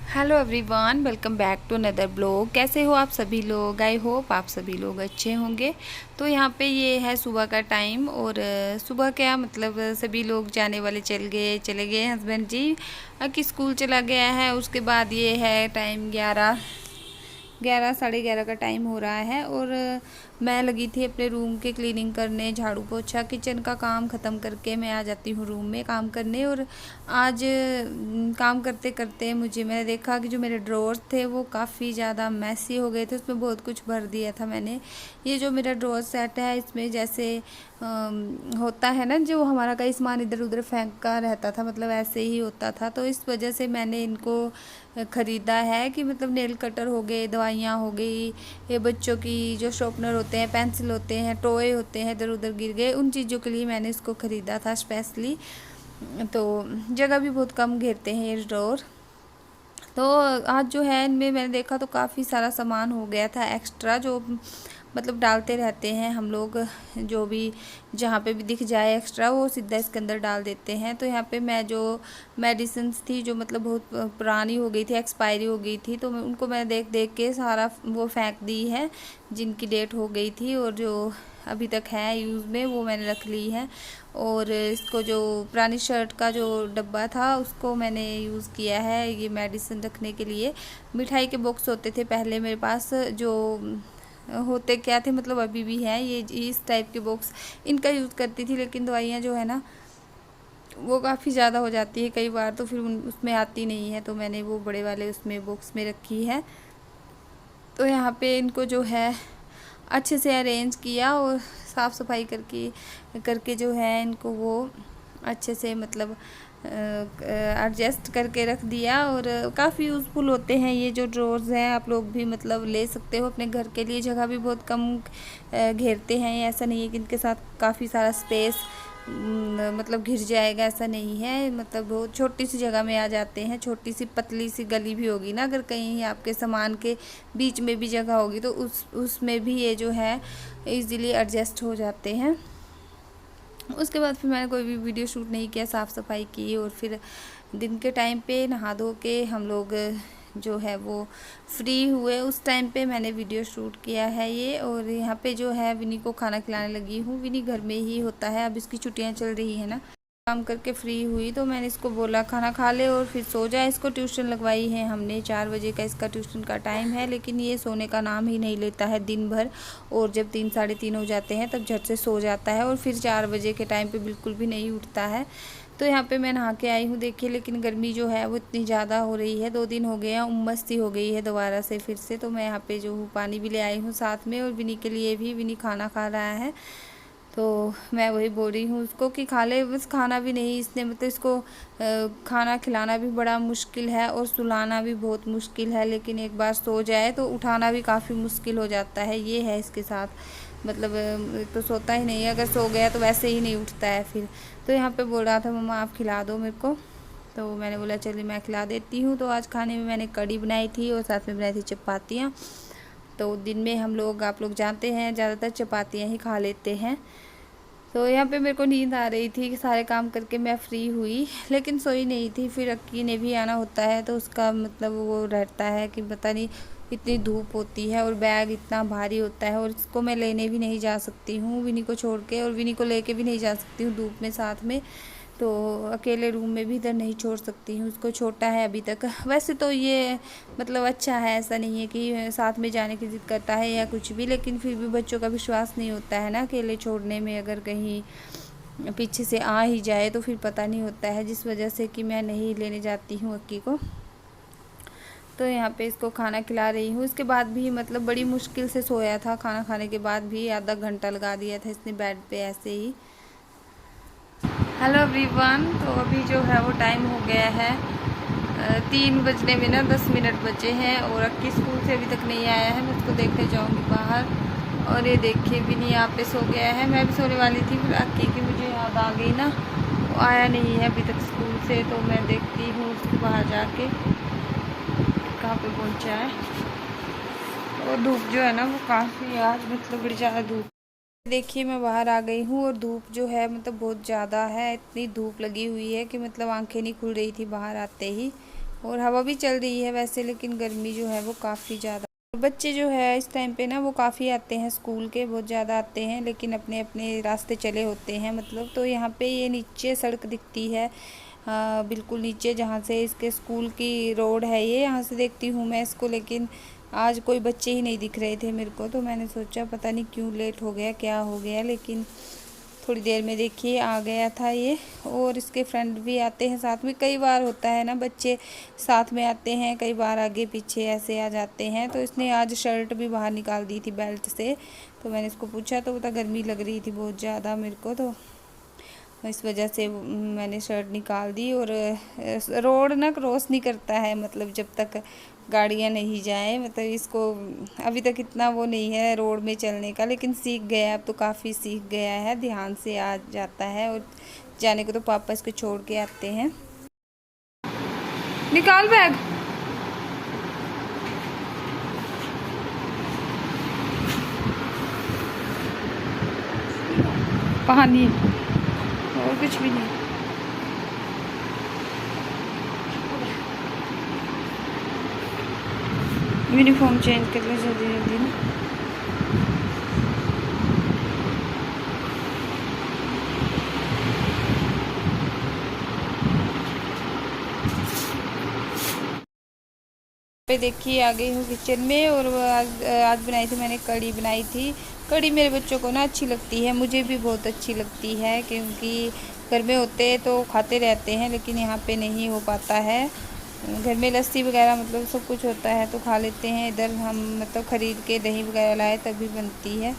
Hello everyone, welcome back to another blog. कैसे हो आप सभी लोग? आई होप आप सभी लोग अच्छे होंगे। तो यहाँ पे ये है सुबह का टाइम और सुबह क्या मतलब सभी लोग जाने वाले चले गए हस्बैंड जी कि स्कूल चला गया है। उसके बाद ये है टाइम 11 साढ़े 11 का टाइम हो रहा है और मैं लगी थी अपने रूम के क्लीनिंग करने, झाड़ू पोछा किचन का काम ख़त्म करके मैं आ जाती हूँ रूम में काम करने। और आज काम करते करते मैंने देखा कि जो मेरे ड्रॉर्स थे वो काफ़ी ज़्यादा मैसी हो गए थे, उसमें बहुत कुछ भर दिया था मैंने। ये जो मेरा ड्रॉर सेट है इसमें जैसे होता है ना, जो हमारा कई सामान इधर उधर फेंका रहता था, मतलब ऐसे ही होता था। तो इस वजह से मैंने इनको ख़रीदा है कि मतलब नेल कटर हो गए, दवाइयाँ हो गई, ये बच्चों की जो शॉर्पनर होते हैं, पेंसिल होते हैं, टॉय होते हैं इधर उधर गिर गए, उन चीज़ों के लिए मैंने इसको ख़रीदा था स्पेशली। तो जगह भी बहुत कम घेरते हैं ये ड्रॉर। तो आज जो है इनमें मैंने देखा तो काफ़ी सारा सामान हो गया था एक्स्ट्रा, जो मतलब डालते रहते हैं हम लोग, जो भी जहाँ पे भी दिख जाए एक्स्ट्रा वो सीधा इसके अंदर डाल देते हैं। तो यहाँ पे मैं जो मेडिसिन्स थी जो मतलब बहुत पुरानी हो गई थी, एक्सपायरी हो गई थी, तो उनको मैं देख देख के सारा वो फेंक दी है जिनकी डेट हो गई थी, और जो अभी तक है यूज़ में वो मैंने रख ली है। और इसको जो पुरानी शर्ट का जो डब्बा था उसको मैंने यूज़ किया है ये मेडिसिन रखने के लिए। मिठाई के बॉक्स होते थे पहले मेरे पास, जो होते क्या थे मतलब अभी भी हैं ये इस टाइप के बॉक्स, इनका यूज़ करती थी। लेकिन दवाइयाँ जो है ना वो काफ़ी ज़्यादा हो जाती है कई बार, तो फिर उसमें आती नहीं है, तो मैंने वो बड़े वाले उसमें बॉक्स में रखी है। तो यहाँ पे इनको जो है अच्छे से अरेंज किया और साफ़ सफाई करके करके जो है इनको वो अच्छे से मतलब एडजस्ट करके रख दिया। और काफ़ी यूज़फुल होते हैं ये जो ड्रॉर्स हैं, आप लोग भी मतलब ले सकते हो अपने घर के लिए। जगह भी बहुत कम घेरते हैं, ऐसा नहीं है कि इनके साथ काफ़ी सारा स्पेस मतलब घिर जाएगा, ऐसा नहीं है। मतलब बहुत छोटी सी जगह में आ जाते हैं, छोटी सी पतली सी गली भी होगी ना, अगर कहीं आपके सामान के बीच में भी जगह होगी तो उसमें भी ये जो है इजीली एडजस्ट हो जाते हैं। उसके बाद फिर मैंने कोई भी वीडियो शूट नहीं किया, साफ़ सफाई की और फिर दिन के टाइम पे नहा धो के हम लोग जो है वो फ्री हुए, उस टाइम पे मैंने वीडियो शूट किया है ये। और यहाँ पे जो है विनी को खाना खिलाने लगी हूँ। विनी घर में ही होता है, अब इसकी छुट्टियाँ चल रही है ना। काम करके फ्री हुई तो मैंने इसको बोला खाना खा ले और फिर सो जाए। इसको ट्यूशन लगवाई है हमने, 4 बजे का इसका ट्यूशन का टाइम है, लेकिन ये सोने का नाम ही नहीं लेता है दिन भर। और जब 3 साढ़े 3 हो जाते हैं तब झट से सो जाता है और फिर 4 बजे के टाइम पे बिल्कुल भी नहीं उठता है। तो यहाँ पे मैं नहा के आई हूँ देखिए, लेकिन गर्मी जो है वो इतनी ज़्यादा हो रही है, 2 दिन हो गए हैं, उमस सी हो गई है दोबारा से फिर से। तो मैं यहाँ पे जो हूँ पानी भी ले आई हूँ साथ में, और विनी के लिए भी, विनी खाना खा रहा है। तो मैं वही बोल रही हूँ उसको कि खा ले, बस खाना भी नहीं इसने, मतलब इसको खाना खिलाना भी बड़ा मुश्किल है और सुलाना भी बहुत मुश्किल है। लेकिन एक बार सो जाए तो उठाना भी काफ़ी मुश्किल हो जाता है, ये है इसके साथ। मतलब तो सोता ही नहीं है, अगर सो गया तो वैसे ही नहीं उठता है फिर। तो यहाँ पे बोल रहा था मम्मा आप खिला दो मेरे को, तो मैंने बोला चलिए मैं खिला देती हूँ। तो आज खाने में मैंने कढ़ी बनाई थी और साथ में बनाई थी चपातियाँ। तो दिन में हम लोग, आप लोग जानते हैं, ज़्यादातर चपातियाँ ही खा लेते हैं। तो यहाँ पे मेरे को नींद आ रही थी कि सारे काम करके मैं फ्री हुई, लेकिन सोई नहीं थी। फिर अक्की ने भी आना होता है तो उसका मतलब वो रहता है कि पता नहीं, इतनी धूप होती है और बैग इतना भारी होता है, और इसको मैं लेने भी नहीं जा सकती हूँ विनी को छोड़ के, और विनी को लेके भी नहीं जा सकती हूँ धूप में साथ में। तो अकेले रूम में भी इधर नहीं छोड़ सकती हूँ उसको, छोटा है अभी तक। वैसे तो ये मतलब अच्छा है, ऐसा नहीं है कि साथ में जाने की ज़िद करता है या कुछ भी, लेकिन फिर भी बच्चों का विश्वास नहीं होता है ना अकेले छोड़ने में, अगर कहीं पीछे से आ ही जाए तो फिर पता नहीं होता है, जिस वजह से कि मैं नहीं लेने जाती हूँ अक्की को। तो यहाँ पे इसको खाना खिला रही हूँ। इसके बाद भी मतलब बड़ी मुश्किल से सोया था, खाना खाने के बाद भी आधा घंटा लगा दिया था इसने बेड पे ऐसे ही। हेलो एवरीवन, तो अभी जो है वो टाइम हो गया है 3 बजने में ना 10 मिनट बचे हैं, और अक्की स्कूल से अभी तक नहीं आया है। मैं उसको देखने जाऊंगी बाहर। और ये देखिए विनी यहाँ पे सो गया है, मैं भी सोने वाली थी, फिर अक्की की मुझे याद आ गई ना, वो आया नहीं है अभी तक स्कूल से। तो मैं देखती हूँ उसके बाहर जाके कहाँ पे पहुँचा है। और धूप जो है ना वो काफ़ी आज मतलब बड़ी ज़्यादा धूप। देखिए मैं बाहर आ गई हूँ और धूप जो है मतलब बहुत ज़्यादा है, इतनी धूप लगी हुई है कि मतलब आंखें नहीं खुल रही थी बाहर आते ही। और हवा भी चल रही है वैसे, लेकिन गर्मी जो है वो काफ़ी ज़्यादा। बच्चे जो है इस टाइम पे ना वो काफ़ी आते हैं स्कूल के, बहुत ज़्यादा आते हैं, लेकिन अपने अपने रास्ते चले होते हैं मतलब। तो यहाँ पे ये नीचे सड़क दिखती है, बिल्कुल नीचे जहाँ से इसके स्कूल की रोड है, ये यहाँ से देखती हूँ मैं इसको। लेकिन आज कोई बच्चे ही नहीं दिख रहे थे मेरे को, तो मैंने सोचा पता नहीं क्यों लेट हो गया, क्या हो गया। लेकिन थोड़ी देर में देखिए आ गया था ये। और इसके फ्रेंड भी आते हैं साथ में, कई बार होता है ना बच्चे साथ में आते हैं, कई बार आगे पीछे ऐसे आ जाते हैं। तो इसने आज शर्ट भी बाहर निकाल दी थी बेल्ट से, तो मैंने इसको पूछा तो बता गर्मी लग रही थी बहुत ज़्यादा मेरे को, तो इस वजह से मैंने शर्ट निकाल दी। और रोड ना क्रॉस नहीं करता है मतलब जब तक गाड़ियाँ नहीं जाए, मतलब इसको अभी तक इतना वो नहीं है रोड में चलने का, लेकिन सीख गया अब तो, काफ़ी सीख गया है, ध्यान से आ जाता है। और जाने को तो पापा इसको छोड़ के आते हैं। निकाल बैग। पानी और कुछ भी नहीं। यूनिफॉर्म चेंज कर ले जल्दी जल्दी ना। पे देखिए आ गई हूँ किचन में। और आज बनाई थी मैंने, कढ़ी बनाई थी। कढ़ी मेरे बच्चों को ना अच्छी लगती है, मुझे भी बहुत अच्छी लगती है, क्योंकि घर में होते हैं तो खाते रहते हैं, लेकिन यहाँ पे नहीं हो पाता है। घर में लस्सी वगैरह मतलब सब कुछ होता है तो खा लेते हैं, इधर हम मतलब ख़रीद के दही वगैरह लाए तभी बनती है।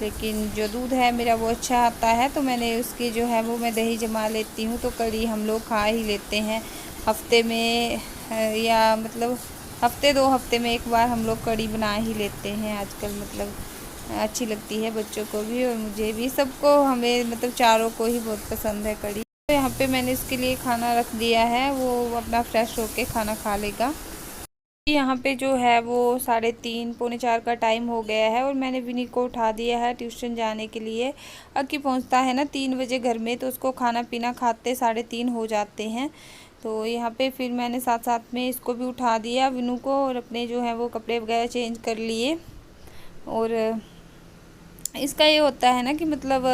लेकिन जो दूध है मेरा वो अच्छा आता है, तो मैंने उसकी जो है वो मैं दही जमा लेती हूँ, तो कढ़ी हम लोग खा ही लेते हैं हफ्ते में, या मतलब हफ्ते 2 हफ्ते में एक बार हम लोग कढ़ी बना ही लेते हैं आजकल। मतलब अच्छी लगती है बच्चों को भी और मुझे भी, सबको, हमें मतलब चारों को ही बहुत पसंद है कढ़ी। तो यहाँ पे मैंने इसके लिए खाना रख दिया है, वो अपना फ्रेश होके खाना खा लेगा। यहाँ पे जो है वो 3:30 पौने 4 का टाइम हो गया है, और मैंने विनी को उठा दिया है ट्यूशन जाने के लिए। अक्की पहुँचता है ना 3 बजे घर में, तो उसको खाना पीना खाते 3:30 हो जाते हैं। तो यहाँ पे फिर मैंने साथ साथ में इसको भी उठा दिया विनू को, और अपने जो है वो कपड़े वगैरह चेंज कर लिए। और इसका ये होता है ना कि मतलब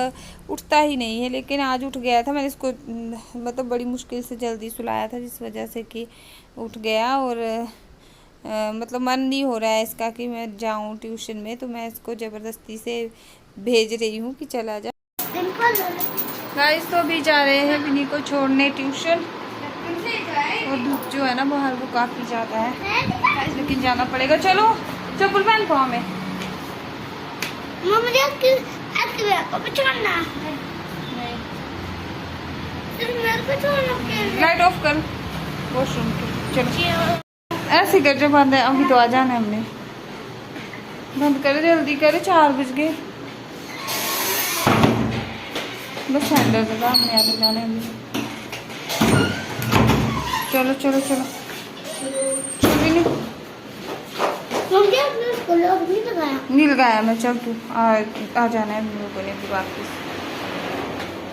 उठता ही नहीं है, लेकिन आज उठ गया था। मैंने इसको मतलब बड़ी मुश्किल से जल्दी सुलाया था, जिस वजह से कि उठ गया। और मतलब मन नहीं हो रहा है इसका कि मैं जाऊं ट्यूशन में, तो मैं इसको ज़बरदस्ती से भेज रही हूँ कि चला जा। गाइस तो अभी जा रहे हैं विनी को छोड़ने ट्यूशन, और धूप जो है ना बाहर वो काफ़ी ज़्यादा है, लेकिन जाना पड़ेगा। चलो चप्पल पहन को हमें। लाइट ऑफ कर वॉशरूम की। चलो ऐसे कर जो बंद है, अभी तो आ जाना है हमने। बंद करे जल्दी करे, 4 बज गए। बस हैंडल लगा हमने, आगे जाना है हमने। चलो चलो चलो नहीं लगाया मैं। चल तू आ जाना है हम लोगों ने भी वापस।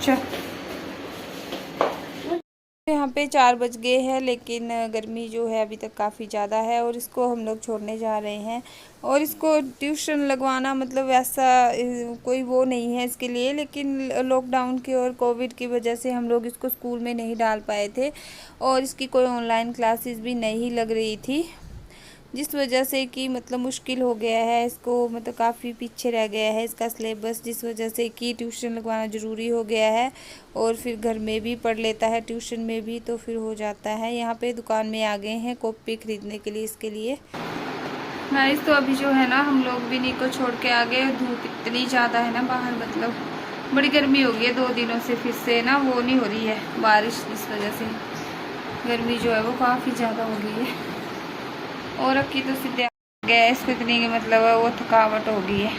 चल यहाँ पे 4 बज गए हैं, लेकिन गर्मी जो है अभी तक काफ़ी ज़्यादा है, और इसको हम लोग छोड़ने जा रहे हैं। और इसको ट्यूशन लगवाना मतलब वैसा कोई वो नहीं है इसके लिए, लेकिन लॉकडाउन की और कोविड की वजह से हम लोग इसको स्कूल में नहीं डाल पाए थे, और इसकी कोई ऑनलाइन क्लासेस भी नहीं लग रही थी, जिस वजह से कि मतलब मुश्किल हो गया है इसको, मतलब काफ़ी पीछे रह गया है इसका सिलेबस, जिस वजह से कि ट्यूशन लगवाना ज़रूरी हो गया है। और फिर घर में भी पढ़ लेता है ट्यूशन में भी, तो फिर हो जाता है। यहाँ पे दुकान में आ गए हैं कॉपी ख़रीदने के लिए इसके लिए। गाइस तो अभी जो है ना हम लोग विनी को छोड़ के आ गए। धूप इतनी ज़्यादा है ना बाहर, मतलब बड़ी गर्मी हो गई है 2 दिनों से, फिर से ना वो नहीं हो रही है बारिश, इस वजह से गर्मी जो है वो काफ़ी ज़्यादा हो गई है। और अक्की तो सीधे गैस को इतनी मतलब वो थकावट हो गई है।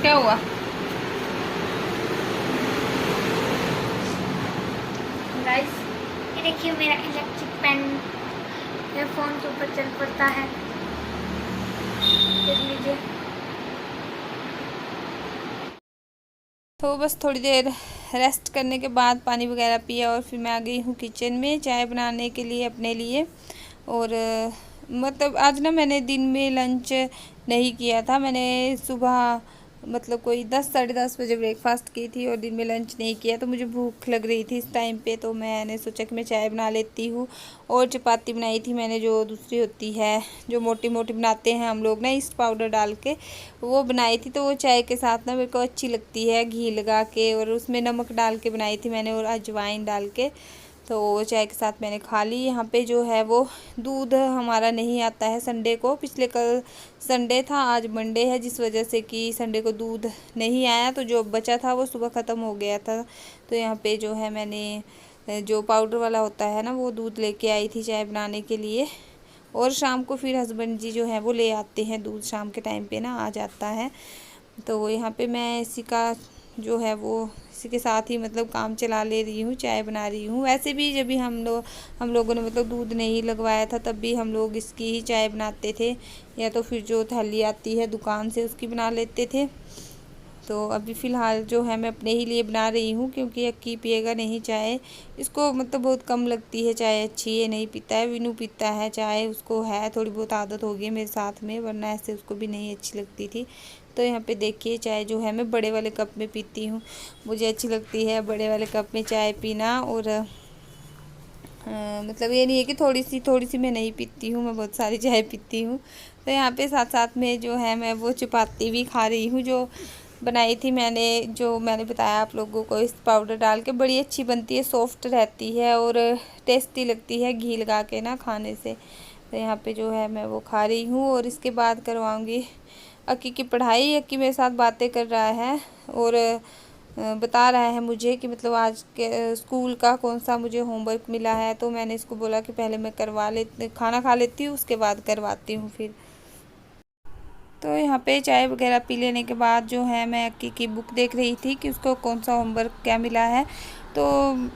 क्या हुआ? गाइस ये देखिए मेरा इलेक्ट्रिक पेन मेरे फ़ोन के ऊपर चल पड़ता है, देख लीजिए। तो बस थोड़ी देर रेस्ट करने के बाद पानी वगैरह पिया और फिर मैं आ गई हूँ किचन में चाय बनाने के लिए अपने लिए। और मतलब आज ना मैंने दिन में लंच नहीं किया था। मैंने सुबह मतलब कोई 10 साढ़े 10 बजे ब्रेकफास्ट की थी और दिन में लंच नहीं किया, तो मुझे भूख लग रही थी इस टाइम पे, तो मैंने सोचा कि मैं चाय बना लेती हूँ। और चपाती बनाई थी मैंने, जो दूसरी होती है जो मोटी मोटी बनाते हैं हम लोग ना ईस्ट पाउडर डाल के, वो बनाई थी। तो वो चाय के साथ ना मेरे को अच्छी लगती है, घी लगा के, और उसमें नमक डाल के बनाई थी मैंने और अजवाइन डाल के। तो वो चाय के साथ मैंने खा ली। यहाँ पे जो है वो दूध हमारा नहीं आता है संडे को। पिछले कल संडे था, आज मंडे है, जिस वजह से कि संडे को दूध नहीं आया, तो जो बचा था वो सुबह ख़त्म हो गया था। तो यहाँ पे जो है मैंने जो पाउडर वाला होता है ना, वो दूध लेके आई थी चाय बनाने के लिए। और शाम को फिर हस्बैंड जी जो है वो ले आते हैं दूध, शाम के टाइम पे ना आ जाता है। तो यहाँ पे मैं इसी का जो है वो इसी के साथ ही मतलब काम चला ले रही हूँ, चाय बना रही हूँ। वैसे भी जब भी हम लोगों ने मतलब दूध नहीं लगवाया था, तब भी हम लोग इसकी ही चाय बनाते थे, या तो फिर जो थैली आती है दुकान से उसकी बना लेते थे। तो अभी फ़िलहाल जो है मैं अपने ही लिए बना रही हूँ, क्योंकि अक्की पिएगा नहीं चाय, इसको मतलब बहुत कम लगती है चाय अच्छी, ये नहीं पीता है। विनू पीता है चाय, उसको है थोड़ी बहुत आदत हो गई है मेरे साथ में, वरना ऐसे उसको भी नहीं अच्छी लगती थी। तो यहाँ पे देखिए चाय जो है मैं बड़े वाले कप में पीती हूँ, मुझे अच्छी लगती है बड़े वाले कप में चाय पीना। और मतलब ये नहीं है कि थोड़ी सी मैं नहीं पीती हूँ, मैं बहुत सारी चाय पीती हूँ। तो यहाँ पे साथ साथ में जो है मैं वो चपाती भी खा रही हूँ, जो बनाई थी मैंने, जो मैंने बताया आप लोगों को, इस पाउडर डाल के बड़ी अच्छी बनती है, सॉफ्ट रहती है और टेस्टी लगती है घी लगा के ना खाने से। तो यहाँ पे जो है मैं वो खा रही हूँ और इसके बाद करवाऊँगी अक्की की पढ़ाई। अक्की मेरे साथ बातें कर रहा है और बता रहा है मुझे कि मतलब आज के स्कूल का कौन सा मुझे होमवर्क मिला है। तो मैंने इसको बोला कि पहले मैं खाना खा लेती हूँ, उसके बाद करवाती हूँ फिर। तो यहाँ पे चाय वगैरह पी लेने के बाद जो है मैं अक्की की बुक देख रही थी कि उसको कौन सा होमवर्क क्या मिला है। तो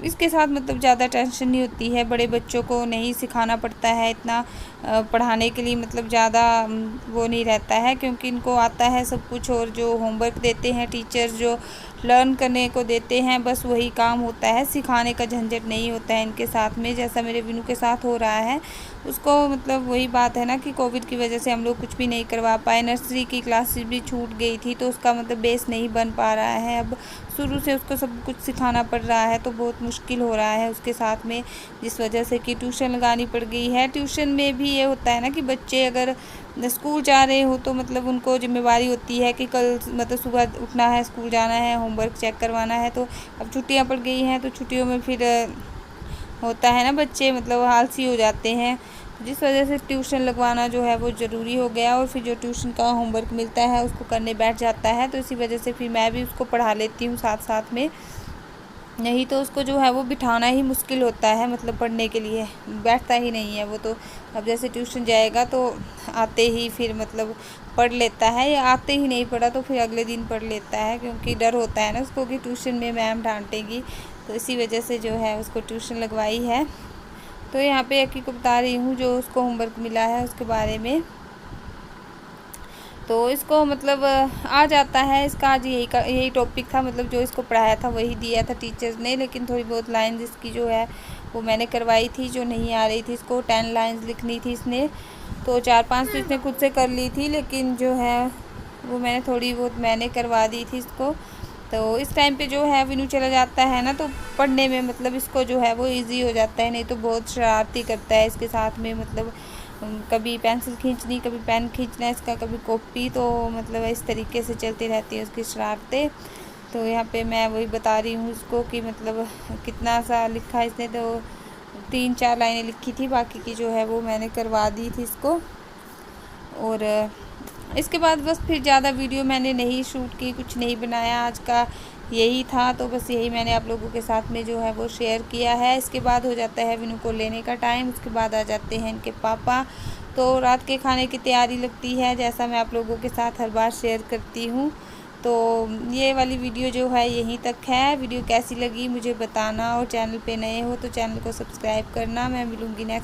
इसके साथ मतलब ज़्यादा टेंशन नहीं होती है, बड़े बच्चों को नहीं सिखाना पड़ता है इतना पढ़ाने के लिए, मतलब ज़्यादा वो नहीं रहता है, क्योंकि इनको आता है सब कुछ। और जो होमवर्क देते हैं टीचर, जो लर्न करने को देते हैं, बस वही काम होता है, सिखाने का झंझट नहीं होता है इनके साथ में, जैसा मेरे विनू के साथ हो रहा है। उसको मतलब वही बात है ना कि कोविड की वजह से हम लोग कुछ भी नहीं करवा पाए, नर्सरी की क्लासेस भी छूट गई थी, तो उसका मतलब बेस नहीं बन पा रहा है। अब शुरू से उसको सब कुछ सिखाना पड़ रहा है, तो बहुत मुश्किल हो रहा है उसके साथ में, जिस वजह से कि ट्यूशन लगानी पड़ गई है। ट्यूशन में भी ये होता है ना कि बच्चे अगर स्कूल जा रहे हो तो मतलब उनको जिम्मेवारी होती है कि कल मतलब सुबह उठना है, स्कूल जाना है, होमवर्क चेक करवाना है। तो अब छुट्टियां पड़ गई हैं, तो छुट्टियों में फिर होता है ना, बच्चे मतलब आलसी हो जाते हैं, जिस वजह से ट्यूशन लगवाना जो है वो ज़रूरी हो गया। और फिर जो ट्यूशन का होमवर्क मिलता है उसको करने बैठ जाता है, तो इसी वजह से फिर मैं भी उसको पढ़ा लेती हूँ साथ साथ में, नहीं तो उसको जो है वो बिठाना ही मुश्किल होता है, मतलब पढ़ने के लिए बैठता ही नहीं है वो। तो अब जैसे ट्यूशन जाएगा तो आते ही फिर मतलब पढ़ लेता है, या आते ही नहीं पढ़ा तो फिर अगले दिन पढ़ लेता है, क्योंकि डर होता है ना उसको कि ट्यूशन में मैम डांटेगी। तो इसी वजह से जो है उसको ट्यूशन लगवाई है। तो यहाँ पे अक्की को बता रही हूँ जो उसको होमवर्क मिला है उसके बारे में। तो इसको मतलब आ जाता है, इसका आज यही टॉपिक था, मतलब जो इसको पढ़ाया था वही दिया था टीचर्स ने, लेकिन थोड़ी बहुत लाइंस इसकी जो है वो मैंने करवाई थी, जो नहीं आ रही थी इसको। 10 लाइंस लिखनी थी इसने, तो 4-5 तो इसने खुद से कर ली थी, लेकिन जो है वो मैंने थोड़ी बहुत मैंने करवा दी थी इसको। तो इस टाइम पे जो है विनू चला जाता है ना, तो पढ़ने में मतलब इसको जो है वो इजी हो जाता है, नहीं तो बहुत शरारती करता है इसके साथ में, मतलब कभी पेंसिल खींचनी, कभी पेन खींचना इसका, कभी कॉपी, तो मतलब इस तरीके से चलती रहती है उसकी शरारतें। तो यहाँ पे मैं वही बता रही हूँ उसको कि मतलब कितना सा लिखा इसने, तो 3-4 लाइनें लिखी थी, बाकी की जो है वो मैंने करवा दी थी इसको। और इसके बाद बस फिर ज़्यादा वीडियो मैंने नहीं शूट की, कुछ नहीं बनाया, आज का यही था। तो बस यही मैंने आप लोगों के साथ में जो है वो शेयर किया है। इसके बाद हो जाता है विनू को लेने का टाइम, उसके बाद आ जाते हैं इनके पापा। तो रात के खाने की तैयारी लगती है, जैसा मैं आप लोगों के साथ हर बार शेयर करती हूँ। तो ये वाली वीडियो जो है यहीं तक है। वीडियो कैसी लगी मुझे बताना, और चैनल पे नए हो तो चैनल को सब्सक्राइब करना। मैं मिलूँगी नेक्स्ट